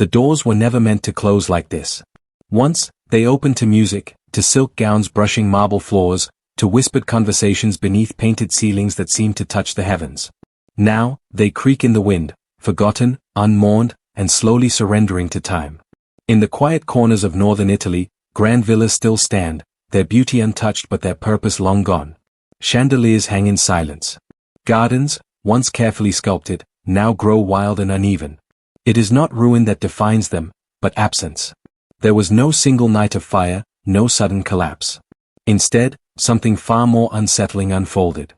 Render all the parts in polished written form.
The doors were never meant to close like this. Once, they opened to music, to silk gowns brushing marble floors, to whispered conversations beneath painted ceilings that seemed to touch the heavens. Now, they creak in the wind, forgotten, unmourned, and slowly surrendering to time. In the quiet corners of northern Italy, grand villas still stand, their beauty untouched but their purpose long gone. Chandeliers hang in silence. Gardens, once carefully sculpted, now grow wild and uneven. It is not ruin that defines them, but absence. There was no single night of fire, no sudden collapse. Instead, something far more unsettling unfolded.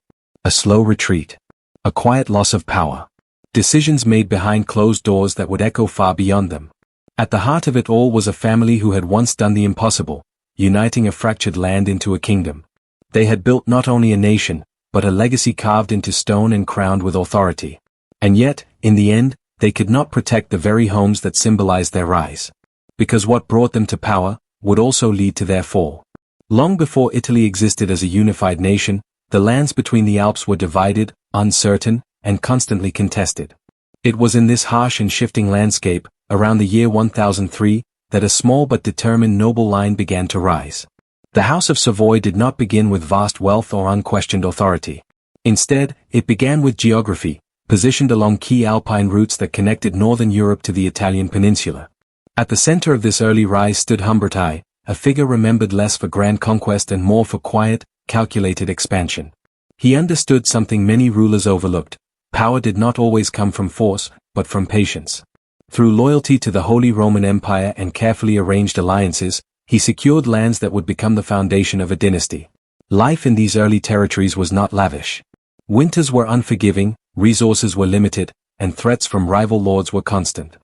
A slow retreat. A quiet loss of power. Decisions made behind closed doors that would echo far beyond them. At the heart of it all was a family who had once done the impossible, uniting a fractured land into a kingdom. They had built not only a nation, but a legacy carved into stone and crowned with authority. And yet, in the end, they could not protect the very homes that symbolized their rise. Because what brought them to power would also lead to their fall. Long before Italy existed as a unified nation, the lands between the Alps were divided, uncertain, and constantly contested. It was in this harsh and shifting landscape, around the year 1003, that a small but determined noble line began to rise. The House of Savoy did not begin with vast wealth or unquestioned authority. Instead, it began with geography, positioned along key alpine routes that connected northern Europe to the Italian peninsula. At the center of this early rise stood Humberti, a figure remembered less for grand conquest and more for quiet, calculated expansion. He understood something many rulers overlooked. Power did not always come from force, but from patience. Through loyalty to the Holy Roman Empire and carefully arranged alliances, he secured lands that would become the foundation of a dynasty. Life in these early territories was not lavish. Winters were unforgiving, resources were limited, and threats from rival lords were constant.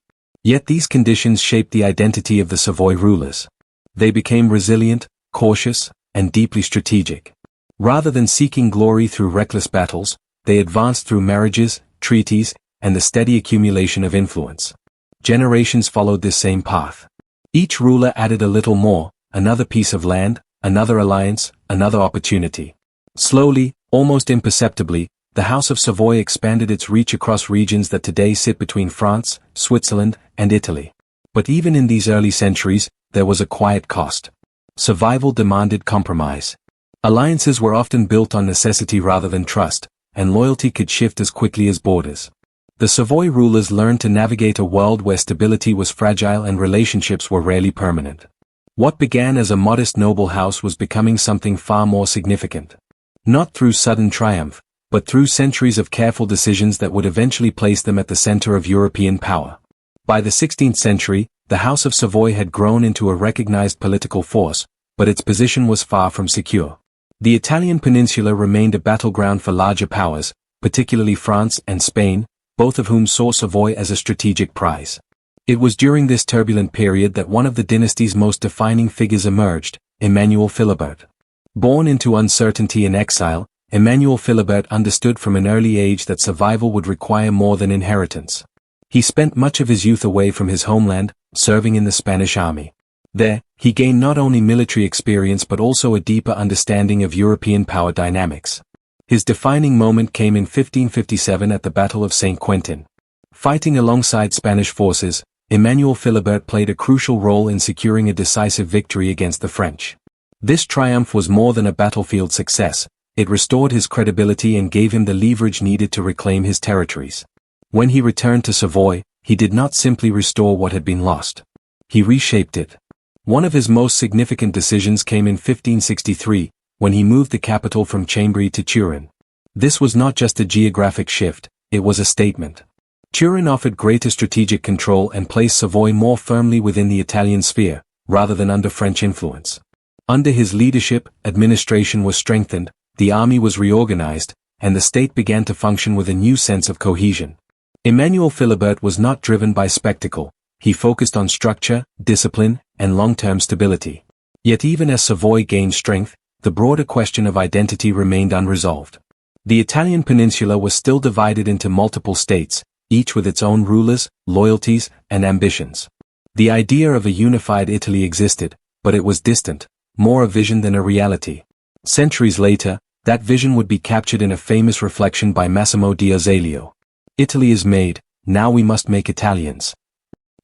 Yet these conditions shaped the identity of the Savoy rulers. They became resilient, cautious, and deeply strategic. Rather than seeking glory through reckless battles, they advanced through marriages, treaties, and the steady accumulation of influence. Generations followed this same path. Each ruler added a little more, another piece of land, another alliance, another opportunity. Slowly, almost imperceptibly, the House of Savoy expanded its reach across regions that today sit between France, Switzerland, and Italy. But even in these early centuries, there was a quiet cost. Survival demanded compromise. Alliances were often built on necessity rather than trust, and loyalty could shift as quickly as borders. The Savoy rulers learned to navigate a world where stability was fragile and relationships were rarely permanent. What began as a modest noble house was becoming something far more significant. Not through sudden triumph, but through centuries of careful decisions that would eventually place them at the center of European power. By the 16th century, the House of Savoy had grown into a recognized political force, but its position was far from secure. The Italian peninsula remained a battleground for larger powers, particularly France and Spain, both of whom saw Savoy as a strategic prize. It was during this turbulent period that one of the dynasty's most defining figures emerged, Emmanuel Philibert. Born into uncertainty and exile, Emmanuel Philibert understood from an early age that survival would require more than inheritance. He spent much of his youth away from his homeland, serving in the Spanish army. There, he gained not only military experience but also a deeper understanding of European power dynamics. His defining moment came in 1557 at the Battle of St. Quentin. Fighting alongside Spanish forces, Emmanuel Philibert played a crucial role in securing a decisive victory against the French. This triumph was more than a battlefield success. It restored his credibility and gave him the leverage needed to reclaim his territories. When he returned to Savoy, he did not simply restore what had been lost. He reshaped it. One of his most significant decisions came in 1563, when he moved the capital from Chambéry to Turin. This was not just a geographic shift, it was a statement. Turin offered greater strategic control and placed Savoy more firmly within the Italian sphere, rather than under French influence. Under his leadership, administration was strengthened, the army was reorganized, and the state began to function with a new sense of cohesion. Emmanuel Philibert was not driven by spectacle. He focused on structure, discipline, and long-term stability. Yet even as Savoy gained strength, the broader question of identity remained unresolved. The Italian peninsula was still divided into multiple states, each with its own rulers, loyalties, and ambitions. The idea of a unified Italy existed, but it was distant, more a vision than a reality. Centuries later, that vision would be captured in a famous reflection by Massimo di Azeglio. "Italy is made, now we must make Italians."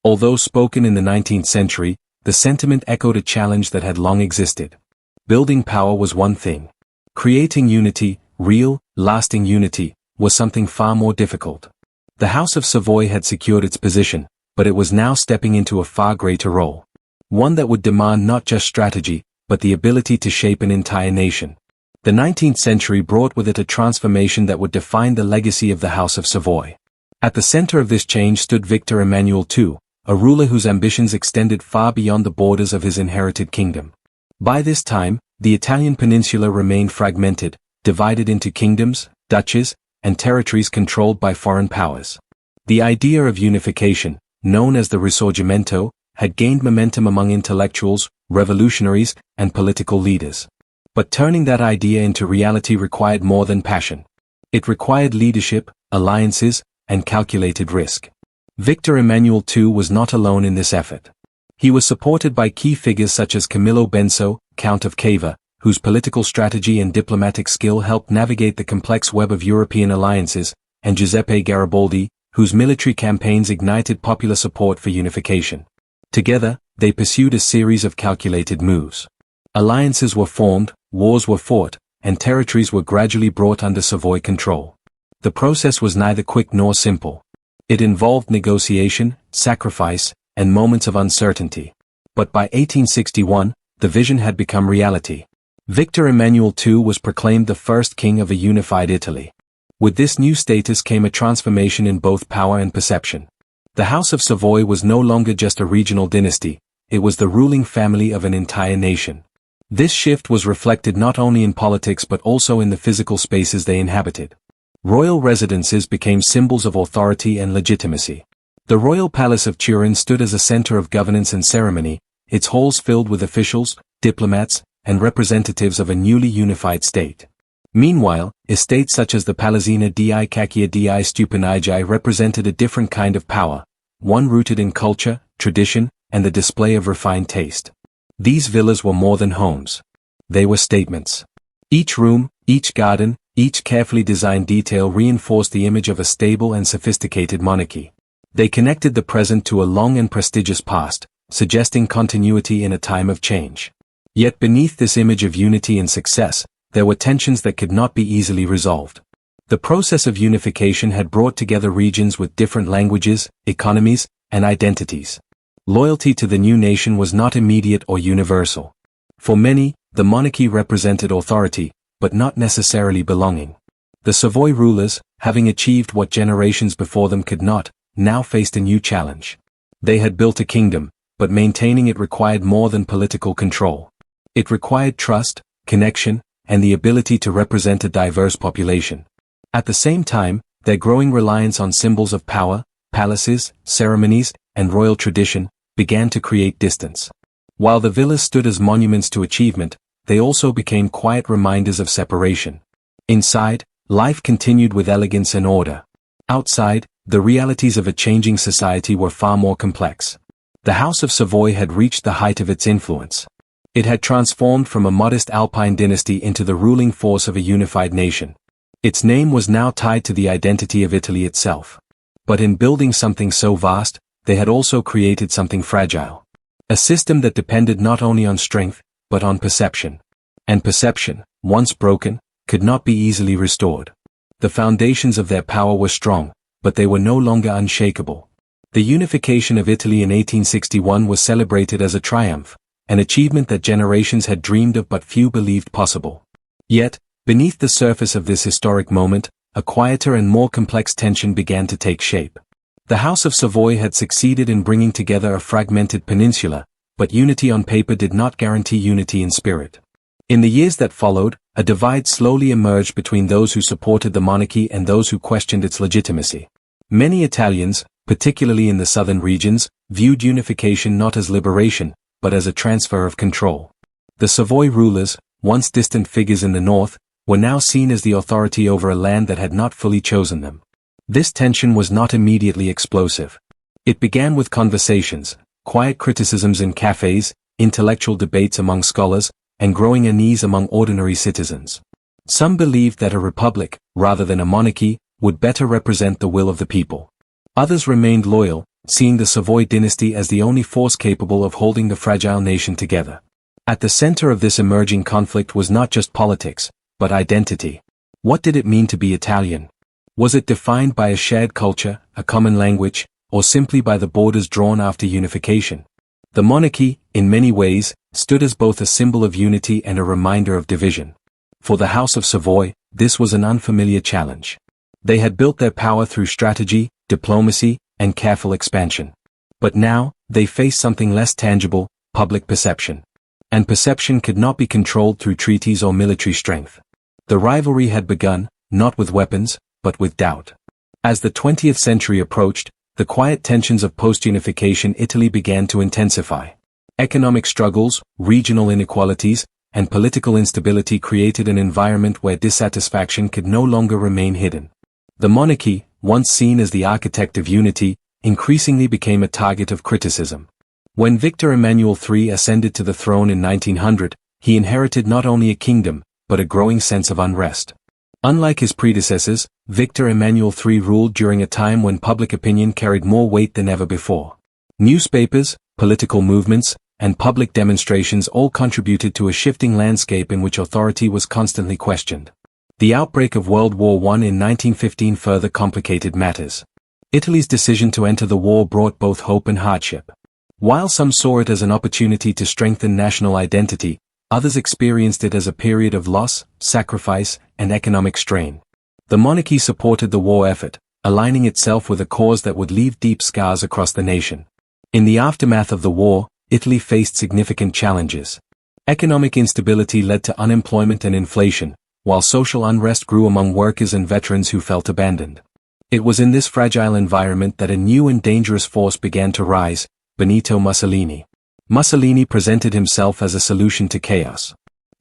Although spoken in the 19th century, the sentiment echoed a challenge that had long existed. Building power was one thing. Creating unity, real, lasting unity, was something far more difficult. The House of Savoy had secured its position, but it was now stepping into a far greater role. One that would demand not just strategy, but the ability to shape an entire nation. The 19th century brought with it a transformation that would define the legacy of the House of Savoy. At the center of this change stood Victor Emmanuel II, a ruler whose ambitions extended far beyond the borders of his inherited kingdom. By this time, the Italian peninsula remained fragmented, divided into kingdoms, duchies, and territories controlled by foreign powers. The idea of unification, known as the Risorgimento, had gained momentum among intellectuals, revolutionaries, and political leaders. But turning that idea into reality required more than passion. It required leadership, alliances, and calculated risk. Victor Emmanuel II was not alone in this effort. He was supported by key figures such as Camillo Benso, Count of Cava, whose political strategy and diplomatic skill helped navigate the complex web of European alliances, and Giuseppe Garibaldi, whose military campaigns ignited popular support for unification. Together, they pursued a series of calculated moves. Alliances were formed, wars were fought, and territories were gradually brought under Savoy control. The process was neither quick nor simple. It involved negotiation, sacrifice, and moments of uncertainty. But by 1861, the vision had become reality. Victor Emmanuel II was proclaimed the first king of a unified Italy. With this new status came a transformation in both power and perception. The House of Savoy was no longer just a regional dynasty, it was the ruling family of an entire nation. This shift was reflected not only in politics but also in the physical spaces they inhabited. Royal residences became symbols of authority and legitimacy. The royal palace of Turin stood as a center of governance and ceremony, its halls filled with officials, diplomats, and representatives of a newly unified state. Meanwhile, estates such as the Palazzina di Cacchia di Stupinigi represented a different kind of power, one rooted in culture, tradition, and the display of refined taste. These villas were more than homes. They were statements. Each room, each garden, each carefully designed detail reinforced the image of a stable and sophisticated monarchy. They connected the present to a long and prestigious past, suggesting continuity in a time of change. Yet beneath this image of unity and success, there were tensions that could not be easily resolved. The process of unification had brought together regions with different languages, economies, and identities. Loyalty to the new nation was not immediate or universal. For many, the monarchy represented authority, but not necessarily belonging. The Savoy rulers, having achieved what generations before them could not, now faced a new challenge. They had built a kingdom, but maintaining it required more than political control. It required trust, connection, and the ability to represent a diverse population. At the same time, their growing reliance on symbols of power, palaces, ceremonies, and royal tradition, began to create distance. While the villas stood as monuments to achievement, they also became quiet reminders of separation. Inside, life continued with elegance and order. Outside, the realities of a changing society were far more complex. The House of Savoy had reached the height of its influence. It had transformed from a modest Alpine dynasty into the ruling force of a unified nation. Its name was now tied to the identity of Italy itself. But in building something so vast, they had also created something fragile. A system that depended not only on strength, but on perception. And perception, once broken, could not be easily restored. The foundations of their power were strong, but they were no longer unshakable. The unification of Italy in 1861 was celebrated as a triumph, an achievement that generations had dreamed of but few believed possible. Yet, beneath the surface of this historic moment, a quieter and more complex tension began to take shape. The House of Savoy had succeeded in bringing together a fragmented peninsula, but unity on paper did not guarantee unity in spirit. In the years that followed, a divide slowly emerged between those who supported the monarchy and those who questioned its legitimacy. Many Italians, particularly in the southern regions, viewed unification not as liberation, but as a transfer of control. The Savoy rulers, once distant figures in the north, were now seen as the authority over a land that had not fully chosen them. This tension was not immediately explosive. It began with conversations, quiet criticisms in cafes, intellectual debates among scholars, and growing unease among ordinary citizens. Some believed that a republic, rather than a monarchy, would better represent the will of the people. Others remained loyal, seeing the Savoy dynasty as the only force capable of holding the fragile nation together. At the center of this emerging conflict was not just politics, but identity. What did it mean to be Italian? Was it defined by a shared culture, a common language, or simply by the borders drawn after unification? The monarchy, in many ways, stood as both a symbol of unity and a reminder of division. For the House of Savoy, this was an unfamiliar challenge. They had built their power through strategy, diplomacy, and careful expansion. But now, they faced something less tangible, public perception. And perception could not be controlled through treaties or military strength. The rivalry had begun, not with weapons, but with doubt. As the 20th century approached, the quiet tensions of post-unification Italy began to intensify. Economic struggles, regional inequalities, and political instability created an environment where dissatisfaction could no longer remain hidden. The monarchy, once seen as the architect of unity, increasingly became a target of criticism. When Victor Emmanuel III ascended to the throne in 1900, he inherited not only a kingdom, but a growing sense of unrest. Unlike his predecessors, Victor Emmanuel III ruled during a time when public opinion carried more weight than ever before. Newspapers, political movements, and public demonstrations all contributed to a shifting landscape in which authority was constantly questioned. The outbreak of World War I in 1915 further complicated matters. Italy's decision to enter the war brought both hope and hardship. While some saw it as an opportunity to strengthen national identity, others experienced it as a period of loss, sacrifice, and economic strain. The monarchy supported the war effort, aligning itself with a cause that would leave deep scars across the nation. In the aftermath of the war, Italy faced significant challenges. Economic instability led to unemployment and inflation, while social unrest grew among workers and veterans who felt abandoned. It was in this fragile environment that a new and dangerous force began to rise, Benito Mussolini. Mussolini presented himself as a solution to chaos.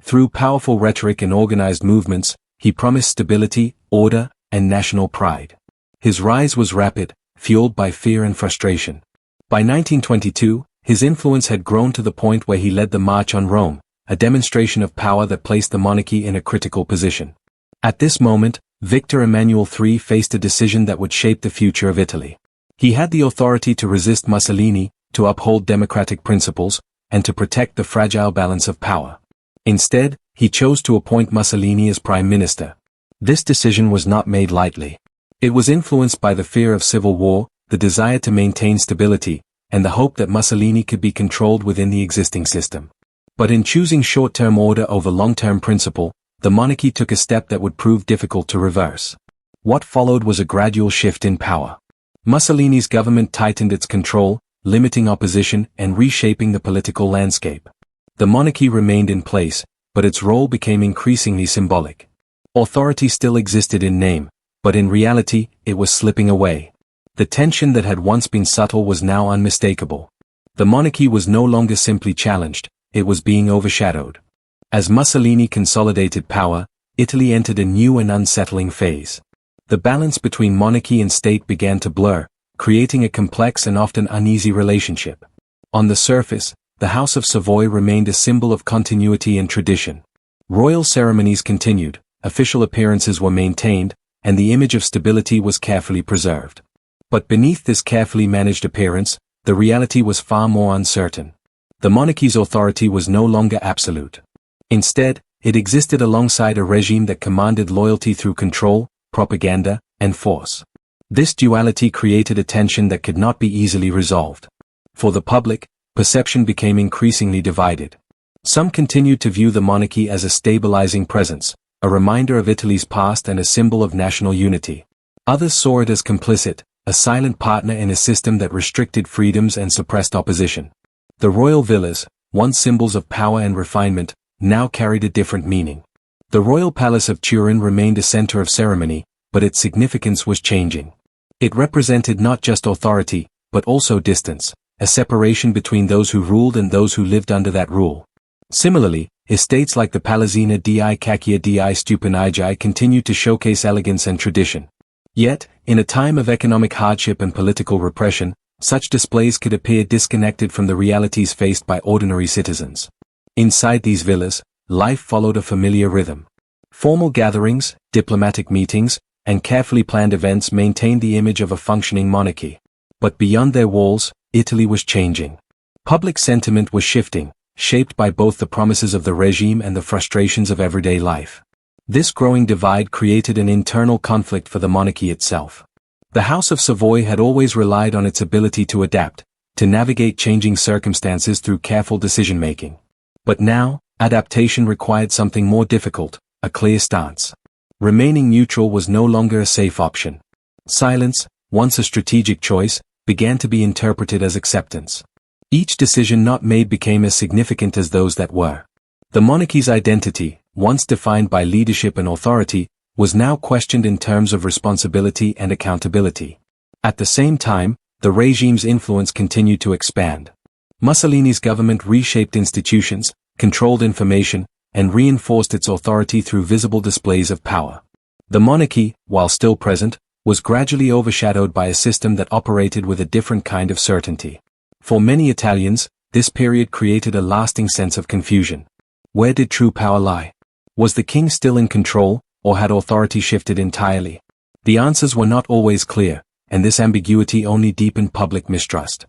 Through powerful rhetoric and organized movements, he promised stability, order, and national pride. His rise was rapid, fueled by fear and frustration. By 1922, his influence had grown to the point where he led the March on Rome, a demonstration of power that placed the monarchy in a critical position. At this moment, Victor Emmanuel III faced a decision that would shape the future of Italy. He had the authority to resist Mussolini, to uphold democratic principles, and to protect the fragile balance of power. Instead, he chose to appoint Mussolini as prime minister. This decision was not made lightly. It was influenced by the fear of civil war, the desire to maintain stability, and the hope that Mussolini could be controlled within the existing system. But in choosing short-term order over long-term principle, the monarchy took a step that would prove difficult to reverse. What followed was a gradual shift in power. Mussolini's government tightened its control, limiting opposition and reshaping the political landscape. The monarchy remained in place, but its role became increasingly symbolic. Authority still existed in name, but in reality, it was slipping away. The tension that had once been subtle was now unmistakable. The monarchy was no longer simply challenged, it was being overshadowed. As Mussolini consolidated power, Italy entered a new and unsettling phase. The balance between monarchy and state began to blur, creating a complex and often uneasy relationship. On the surface, the House of Savoy remained a symbol of continuity and tradition. Royal ceremonies continued, official appearances were maintained, and the image of stability was carefully preserved. But beneath this carefully managed appearance, the reality was far more uncertain. The monarchy's authority was no longer absolute. Instead, it existed alongside a regime that commanded loyalty through control, propaganda, and force. This duality created a tension that could not be easily resolved. For the public, perception became increasingly divided. Some continued to view the monarchy as a stabilizing presence, a reminder of Italy's past and a symbol of national unity. Others saw it as complicit, a silent partner in a system that restricted freedoms and suppressed opposition. The royal villas, once symbols of power and refinement, now carried a different meaning. The royal palace of Turin remained a center of ceremony, but its significance was changing. It represented not just authority, but also distance, a separation between those who ruled and those who lived under that rule. Similarly, estates like the Palazzina di Cacchia di Stupinigi continued to showcase elegance and tradition. Yet, in a time of economic hardship and political repression, such displays could appear disconnected from the realities faced by ordinary citizens. Inside these villas, life followed a familiar rhythm. Formal gatherings, diplomatic meetings, and carefully planned events maintained the image of a functioning monarchy. But beyond their walls, Italy was changing. Public sentiment was shifting, shaped by both the promises of the regime and the frustrations of everyday life. This growing divide created an internal conflict for the monarchy itself. The House of Savoy had always relied on its ability to adapt, to navigate changing circumstances through careful decision-making. But now, adaptation required something more difficult, a clear stance. Remaining neutral was no longer a safe option. Silence, once a strategic choice, began to be interpreted as acceptance. Each decision not made became as significant as those that were. The monarchy's identity, once defined by leadership and authority, was now questioned in terms of responsibility and accountability. At the same time, the regime's influence continued to expand. Mussolini's government reshaped institutions, controlled information, and reinforced its authority through visible displays of power. The monarchy, while still present, was gradually overshadowed by a system that operated with a different kind of certainty. For many Italians, this period created a lasting sense of confusion. Where did true power lie? Was the king still in control, or had authority shifted entirely? The answers were not always clear, and this ambiguity only deepened public mistrust.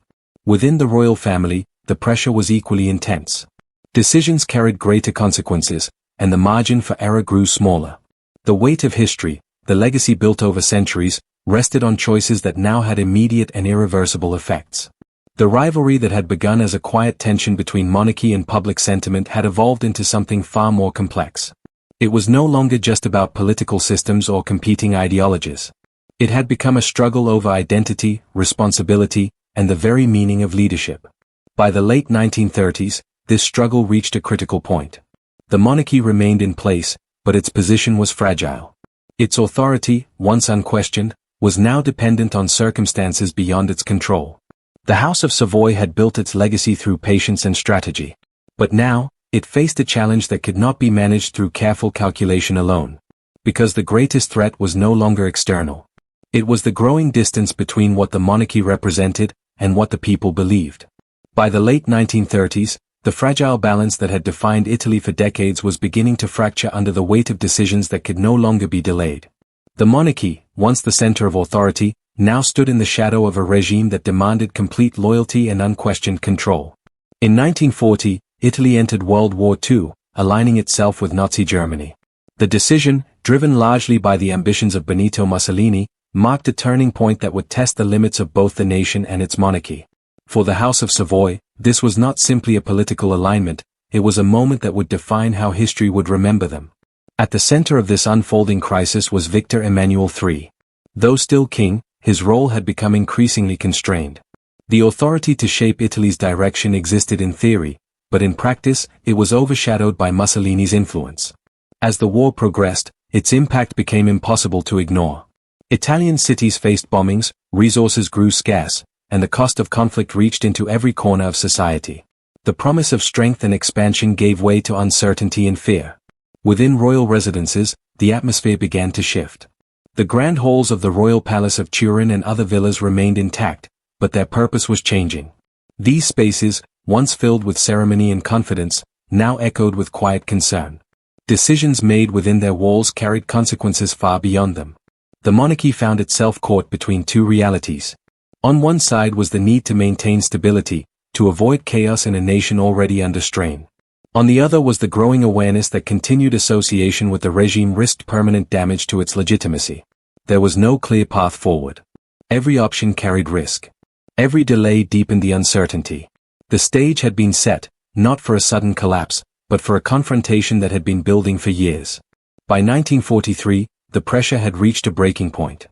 Within the royal family, the pressure was equally intense. Decisions carried greater consequences, and the margin for error grew smaller. The weight of history, the legacy built over centuries, rested on choices that now had immediate and irreversible effects. The rivalry that had begun as a quiet tension between monarchy and public sentiment had evolved into something far more complex. It was no longer just about political systems or competing ideologies. It had become a struggle over identity, responsibility, and the very meaning of leadership. By the late 1930s, this struggle reached a critical point. The monarchy remained in place, but its position was fragile. Its authority, once unquestioned, was now dependent on circumstances beyond its control. The House of Savoy had built its legacy through patience and strategy. But now, it faced a challenge that could not be managed through careful calculation alone. Because the greatest threat was no longer external. It was the growing distance between what the monarchy represented and what the people believed. By the late 1930s, the fragile balance that had defined Italy for decades was beginning to fracture under the weight of decisions that could no longer be delayed. The monarchy, once the center of authority, now stood in the shadow of a regime that demanded complete loyalty and unquestioned control. In 1940, Italy entered World War II, aligning itself with Nazi Germany. The decision, driven largely by the ambitions of Benito Mussolini, marked a turning point that would test the limits of both the nation and its monarchy. For the House of Savoy, this was not simply a political alignment, it was a moment that would define how history would remember them. At the center of this unfolding crisis was Victor Emmanuel III. Though still king, his role had become increasingly constrained. The authority to shape Italy's direction existed in theory, but in practice, it was overshadowed by Mussolini's influence. As the war progressed, its impact became impossible to ignore. Italian cities faced bombings, resources grew scarce, and the cost of conflict reached into every corner of society. The promise of strength and expansion gave way to uncertainty and fear. Within royal residences, the atmosphere began to shift. The grand halls of the royal palace of Turin and other villas remained intact, but their purpose was changing. These spaces, once filled with ceremony and confidence, now echoed with quiet concern. Decisions made within their walls carried consequences far beyond them. The monarchy found itself caught between two realities. On one side was the need to maintain stability, to avoid chaos in a nation already under strain. On the other was the growing awareness that continued association with the regime risked permanent damage to its legitimacy. There was no clear path forward. Every option carried risk. Every delay deepened the uncertainty. The stage had been set, not for a sudden collapse, but for a confrontation that had been building for years. By 1943, the pressure had reached a breaking point.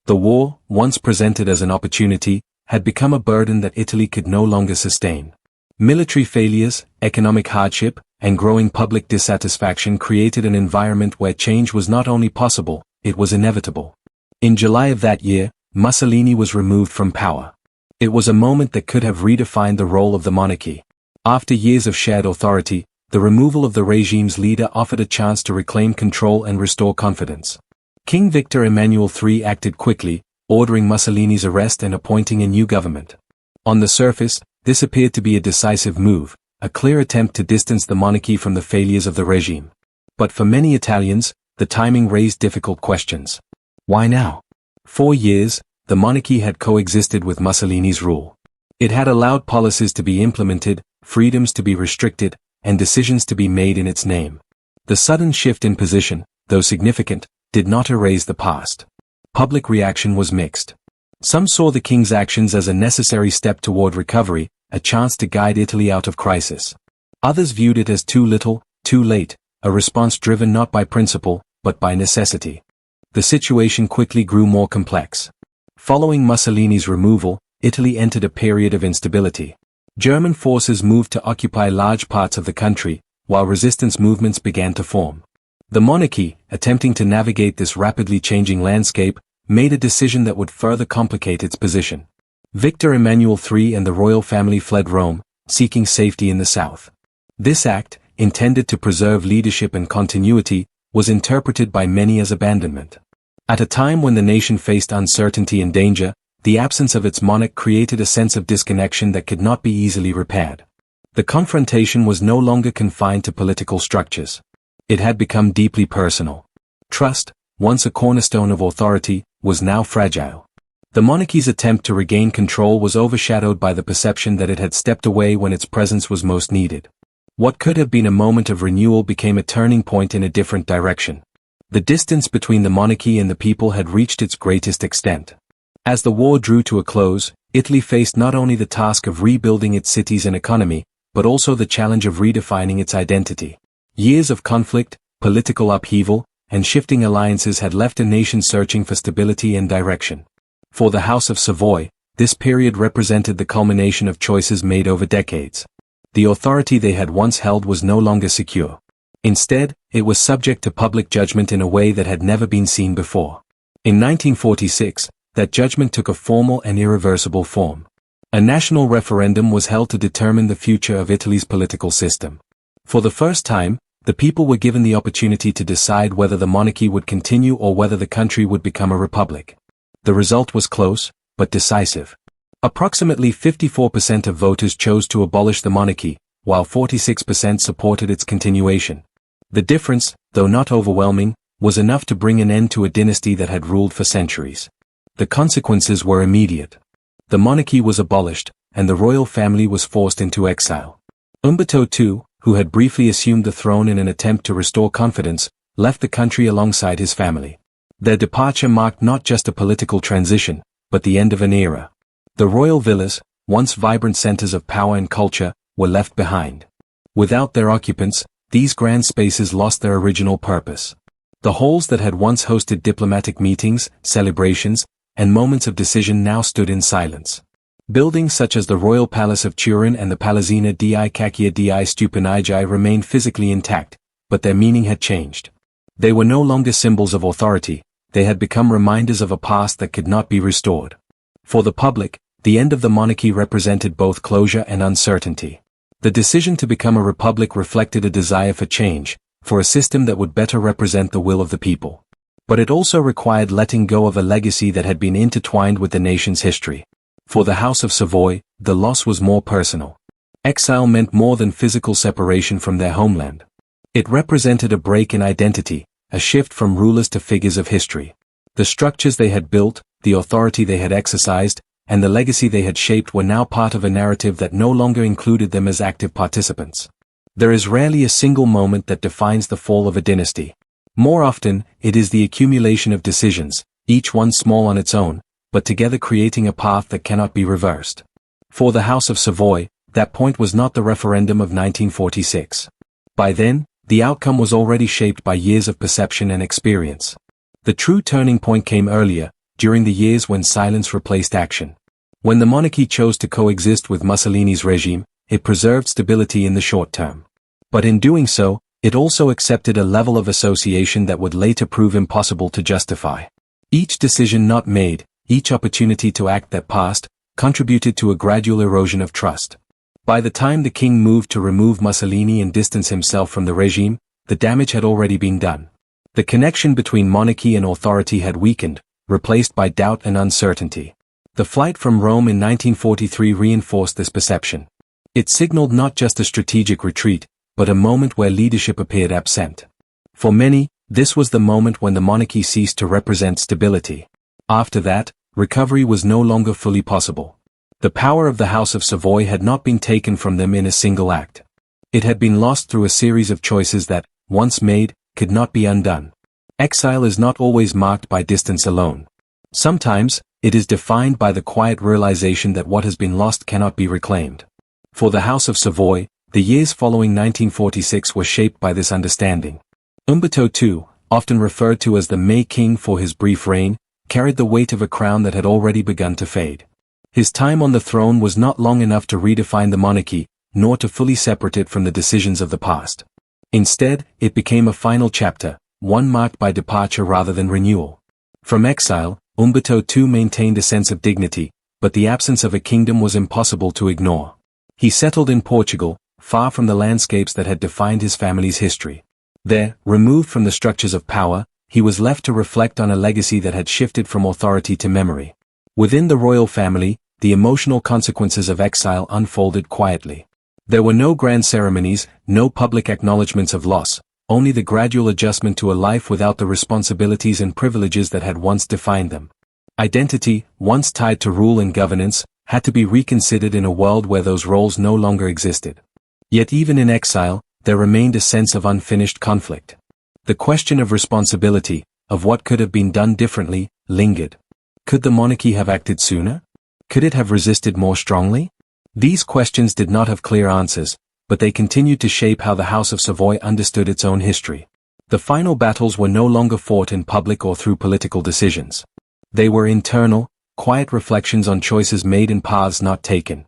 The war, once presented as an opportunity, had become a burden that Italy could no longer sustain. Military failures, economic hardship, and growing public dissatisfaction created an environment where change was not only possible, it was inevitable. In July of that year, Mussolini was removed from power. It was a moment that could have redefined the role of the monarchy. After years of shared authority, the removal of the regime's leader offered a chance to reclaim control and restore confidence. King Victor Emmanuel III acted quickly, ordering Mussolini's arrest and appointing a new government. On the surface, this appeared to be a decisive move, a clear attempt to distance the monarchy from the failures of the regime. But for many Italians, the timing raised difficult questions. Why now? 4 years, the monarchy had coexisted with Mussolini's rule. It had allowed policies to be implemented, freedoms to be restricted, and decisions to be made in its name. The sudden shift in position, though significant, did not erase the past. Public reaction was mixed. Some saw the king's actions as a necessary step toward recovery, a chance to guide Italy out of crisis. Others viewed it as too little, too late, a response driven not by principle, but by necessity. The situation quickly grew more complex. Following Mussolini's removal, Italy entered a period of instability. German forces moved to occupy large parts of the country, while resistance movements began to form. The monarchy, attempting to navigate this rapidly changing landscape, made a decision that would further complicate its position. Victor Emmanuel III and the royal family fled Rome, seeking safety in the south. This act, intended to preserve leadership and continuity, was interpreted by many as abandonment. At a time when the nation faced uncertainty and danger, the absence of its monarch created a sense of disconnection that could not be easily repaired. The confrontation was no longer confined to political structures. It had become deeply personal. Trust, once a cornerstone of authority, was now fragile. The monarchy's attempt to regain control was overshadowed by the perception that it had stepped away when its presence was most needed. What could have been a moment of renewal became a turning point in a different direction. The distance between the monarchy and the people had reached its greatest extent. As the war drew to a close, Italy faced not only the task of rebuilding its cities and economy, but also the challenge of redefining its identity. Years of conflict, political upheaval, and shifting alliances had left a nation searching for stability and direction. For the House of Savoy, this period represented the culmination of choices made over decades. The authority they had once held was no longer secure. Instead, it was subject to public judgment in a way that had never been seen before. In 1946, that judgment took a formal and irreversible form. A national referendum was held to determine the future of Italy's political system. For the first time, the people were given the opportunity to decide whether the monarchy would continue or whether the country would become a republic. The result was close, but decisive. Approximately 54% of voters chose to abolish the monarchy, while 46% supported its continuation. The difference, though not overwhelming, was enough to bring an end to a dynasty that had ruled for centuries. The consequences were immediate. The monarchy was abolished, and the royal family was forced into exile. Umberto II, who had briefly assumed the throne in an attempt to restore confidence, left the country alongside his family. Their departure marked not just a political transition, but the end of an era. The royal villas, once vibrant centers of power and culture, were left behind. Without their occupants, these grand spaces lost their original purpose. The halls that had once hosted diplomatic meetings, celebrations, and moments of decision now stood in silence. Buildings such as the Royal Palace of Turin and the Palazzina di Cacchia di Stupinigi remained physically intact, but their meaning had changed. They were no longer symbols of authority, they had become reminders of a past that could not be restored. For the public, the end of the monarchy represented both closure and uncertainty. The decision to become a republic reflected a desire for change, for a system that would better represent the will of the people. But it also required letting go of a legacy that had been intertwined with the nation's history. For the House of Savoy, the loss was more personal. Exile meant more than physical separation from their homeland. It represented a break in identity, a shift from rulers to figures of history. The structures they had built, the authority they had exercised, and the legacy they had shaped were now part of a narrative that no longer included them as active participants. There is rarely a single moment that defines the fall of a dynasty. More often, it is the accumulation of decisions, each one small on its own, but together creating a path that cannot be reversed. For the House of Savoy, that point was not the referendum of 1946. By then, the outcome was already shaped by years of perception and experience. The true turning point came earlier, during the years when silence replaced action. When the monarchy chose to coexist with Mussolini's regime, it preserved stability in the short term. But in doing so, it also accepted a level of association that would later prove impossible to justify. Each decision not made, each opportunity to act that passed, contributed to a gradual erosion of trust. By the time the king moved to remove Mussolini and distance himself from the regime, the damage had already been done. The connection between monarchy and authority had weakened, replaced by doubt and uncertainty. The flight from Rome in 1943 reinforced this perception. It signaled not just a strategic retreat, but a moment where leadership appeared absent. For many, this was the moment when the monarchy ceased to represent stability. After that, recovery was no longer fully possible. The power of the House of Savoy had not been taken from them in a single act. It had been lost through a series of choices that, once made, could not be undone. Exile is not always marked by distance alone. Sometimes, it is defined by the quiet realization that what has been lost cannot be reclaimed. For the House of Savoy, the years following 1946 were shaped by this understanding. Umberto II, often referred to as the May King for his brief reign, carried the weight of a crown that had already begun to fade. His time on the throne was not long enough to redefine the monarchy, nor to fully separate it from the decisions of the past. Instead, it became a final chapter, one marked by departure rather than renewal. From exile, Umberto II maintained a sense of dignity, but the absence of a kingdom was impossible to ignore. He settled in Portugal, far from the landscapes that had defined his family's history. There, removed from the structures of power, he was left to reflect on a legacy that had shifted from authority to memory. Within the royal family, the emotional consequences of exile unfolded quietly. There were no grand ceremonies, no public acknowledgments of loss, only the gradual adjustment to a life without the responsibilities and privileges that had once defined them. Identity, once tied to rule and governance, had to be reconsidered in a world where those roles no longer existed. Yet even in exile, there remained a sense of unfinished conflict. The question of responsibility, of what could have been done differently, lingered. Could the monarchy have acted sooner? Could it have resisted more strongly? These questions did not have clear answers, but they continued to shape how the House of Savoy understood its own history. The final battles were no longer fought in public or through political decisions. They were internal, quiet reflections on choices made and paths not taken.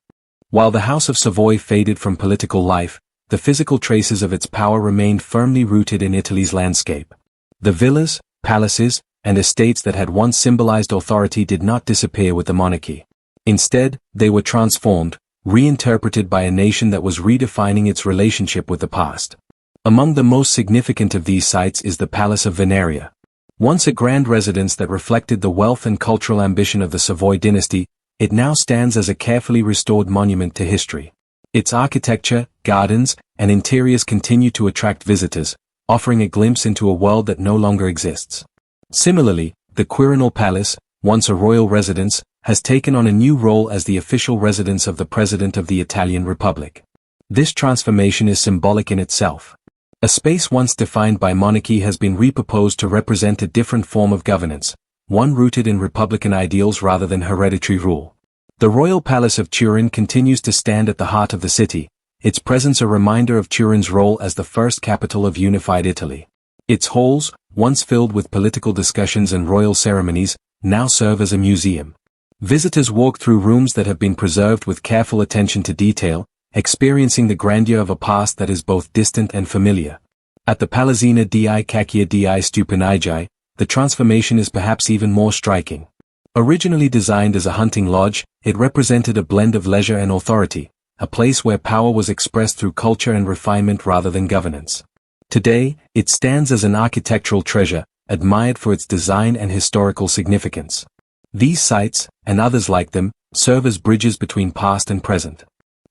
While the House of Savoy faded from political life, the physical traces of its power remained firmly rooted in Italy's landscape. The villas, palaces, and estates that had once symbolized authority did not disappear with the monarchy. Instead, they were transformed, reinterpreted by a nation that was redefining its relationship with the past. Among the most significant of these sites is the Palace of Veneria. Once a grand residence that reflected the wealth and cultural ambition of the Savoy dynasty, it now stands as a carefully restored monument to history. Its architecture, gardens, and interiors continue to attract visitors, offering a glimpse into a world that no longer exists. Similarly, the Quirinal Palace, once a royal residence, has taken on a new role as the official residence of the President of the Italian Republic. This transformation is symbolic in itself. A space once defined by monarchy has been repurposed to represent a different form of governance, one rooted in republican ideals rather than hereditary rule. The Royal Palace of Turin continues to stand at the heart of the city, its presence a reminder of Turin's role as the first capital of unified Italy. Its halls, once filled with political discussions and royal ceremonies, now serve as a museum. Visitors walk through rooms that have been preserved with careful attention to detail, experiencing the grandeur of a past that is both distant and familiar. At the Palazzina di Cacchia di Stupinigi, the transformation is perhaps even more striking. Originally designed as a hunting lodge, it represented a blend of leisure and authority, a place where power was expressed through culture and refinement rather than governance. Today, it stands as an architectural treasure, admired for its design and historical significance. These sites, and others like them, serve as bridges between past and present.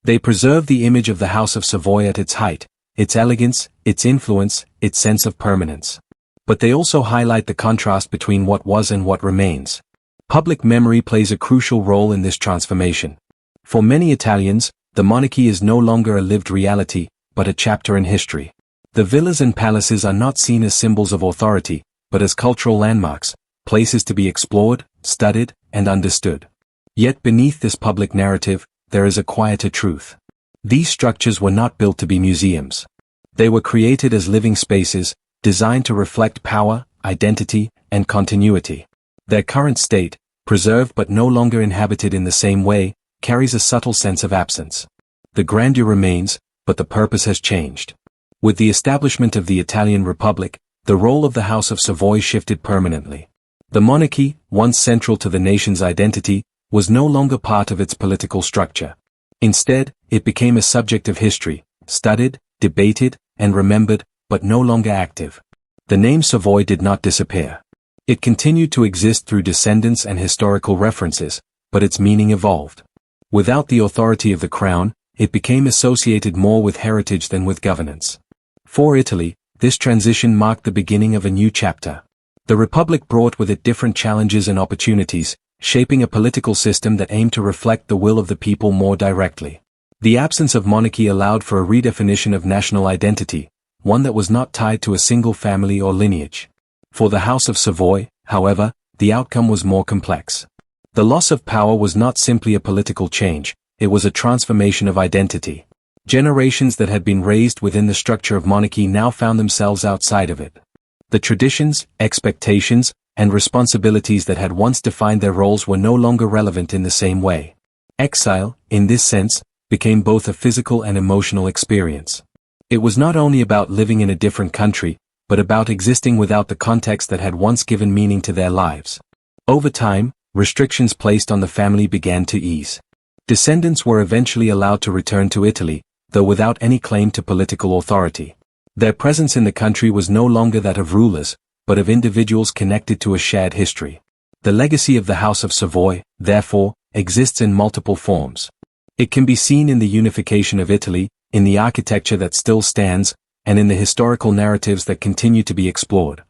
They preserve the image of the House of Savoy at its height, its elegance, its influence, its sense of permanence. But they also highlight the contrast between what was and what remains. Public memory plays a crucial role in this transformation. For many Italians, the monarchy is no longer a lived reality, but a chapter in history. The villas and palaces are not seen as symbols of authority, but as cultural landmarks, places to be explored, studied, and understood. Yet beneath this public narrative, there is a quieter truth. These structures were not built to be museums. They were created as living spaces, designed to reflect power, identity, and continuity. Their current state, preserved but no longer inhabited in the same way, carries a subtle sense of absence. The grandeur remains, but the purpose has changed. With the establishment of the Italian Republic, the role of the House of Savoy shifted permanently. The monarchy, once central to the nation's identity, was no longer part of its political structure. Instead, it became a subject of history, studied, debated, and remembered, but no longer active. The name Savoy did not disappear. It continued to exist through descendants and historical references, but its meaning evolved. Without the authority of the crown, it became associated more with heritage than with governance. For Italy, this transition marked the beginning of a new chapter. The Republic brought with it different challenges and opportunities, shaping a political system that aimed to reflect the will of the people more directly. The absence of monarchy allowed for a redefinition of national identity, one that was not tied to a single family or lineage. For the House of Savoy, however, the outcome was more complex. The loss of power was not simply a political change, it was a transformation of identity. Generations that had been raised within the structure of monarchy now found themselves outside of it. The traditions, expectations, and responsibilities that had once defined their roles were no longer relevant in the same way. Exile, in this sense, became both a physical and emotional experience. It was not only about living in a different country, but about existing without the context that had once given meaning to their lives. Over time, restrictions placed on the family began to ease. Descendants were eventually allowed to return to Italy, though without any claim to political authority. Their presence in the country was no longer that of rulers, but of individuals connected to a shared history. The legacy of the House of Savoy, therefore, exists in multiple forms. It can be seen in the unification of Italy, in the architecture that still stands, and in the historical narratives that continue to be explored.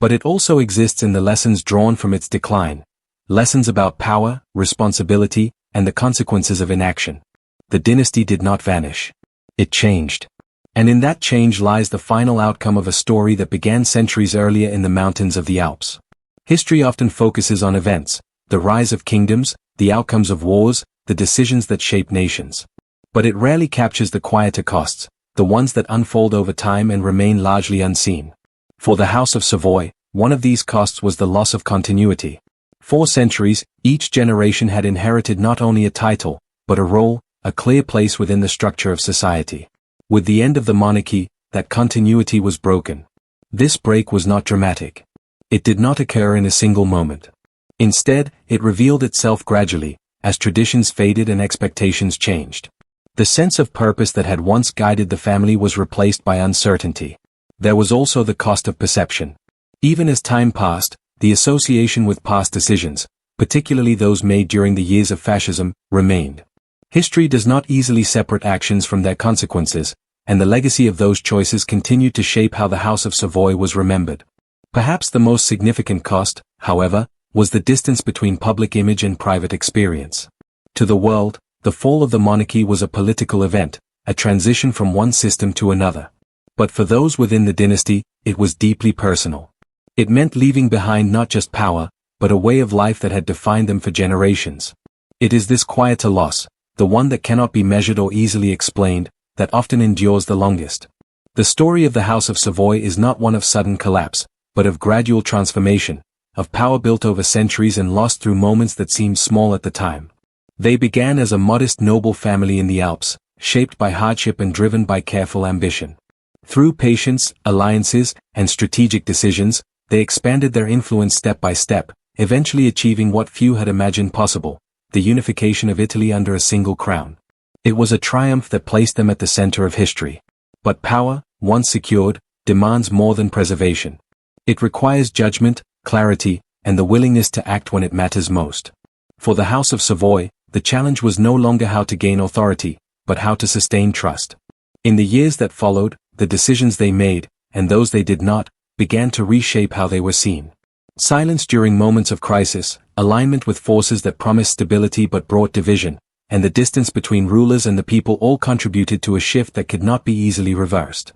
But it also exists in the lessons drawn from its decline. Lessons about power, responsibility, and the consequences of inaction. The dynasty did not vanish. It changed. And in that change lies the final outcome of a story that began centuries earlier in the mountains of the Alps. History often focuses on events, the rise of kingdoms, the outcomes of wars, the decisions that shape nations. But it rarely captures the quieter costs, the ones that unfold over time and remain largely unseen. For the House of Savoy, one of these costs was the loss of continuity. For centuries, each generation had inherited not only a title, but a role, a clear place within the structure of society. With the end of the monarchy, that continuity was broken. This break was not dramatic. It did not occur in a single moment. Instead, it revealed itself gradually, as traditions faded and expectations changed. The sense of purpose that had once guided the family was replaced by uncertainty. There was also the cost of perception. Even as time passed, the association with past decisions, particularly those made during the years of fascism, remained. History does not easily separate actions from their consequences, and the legacy of those choices continued to shape how the House of Savoy was remembered. Perhaps the most significant cost, however, was the distance between public image and private experience. To the world, the fall of the monarchy was a political event, a transition from one system to another. But for those within the dynasty, it was deeply personal. It meant leaving behind not just power, but a way of life that had defined them for generations. It is this quieter loss, the one that cannot be measured or easily explained, that often endures the longest. The story of the House of Savoy is not one of sudden collapse, but of gradual transformation, of power built over centuries and lost through moments that seemed small at the time. They began as a modest noble family in the Alps, shaped by hardship and driven by careful ambition. Through patience, alliances, and strategic decisions, they expanded their influence step by step, eventually achieving what few had imagined possible, the unification of Italy under a single crown. It was a triumph that placed them at the center of history. But power, once secured, demands more than preservation. It requires judgment, clarity, and the willingness to act when it matters most. For the House of Savoy, the challenge was no longer how to gain authority, but how to sustain trust. In the years that followed, the decisions they made, and those they did not, began to reshape how they were seen. Silence during moments of crisis, alignment with forces that promised stability but brought division, and the distance between rulers and the people all contributed to a shift that could not be easily reversed.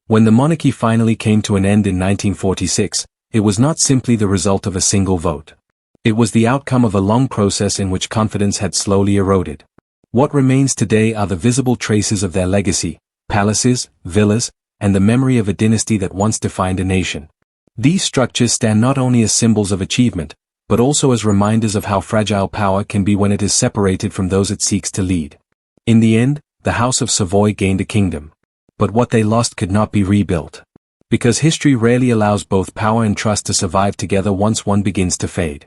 When the monarchy finally came to an end in 1946, it was not simply the result of a single vote. It was the outcome of a long process in which confidence had slowly eroded. What remains today are the visible traces of their legacy, palaces, villas, and the memory of a dynasty that once defined a nation. These structures stand not only as symbols of achievement, but also as reminders of how fragile power can be when it is separated from those it seeks to lead. In the end, the House of Savoy gained a kingdom. But what they lost could not be rebuilt. Because history rarely allows both power and trust to survive together once one begins to fade.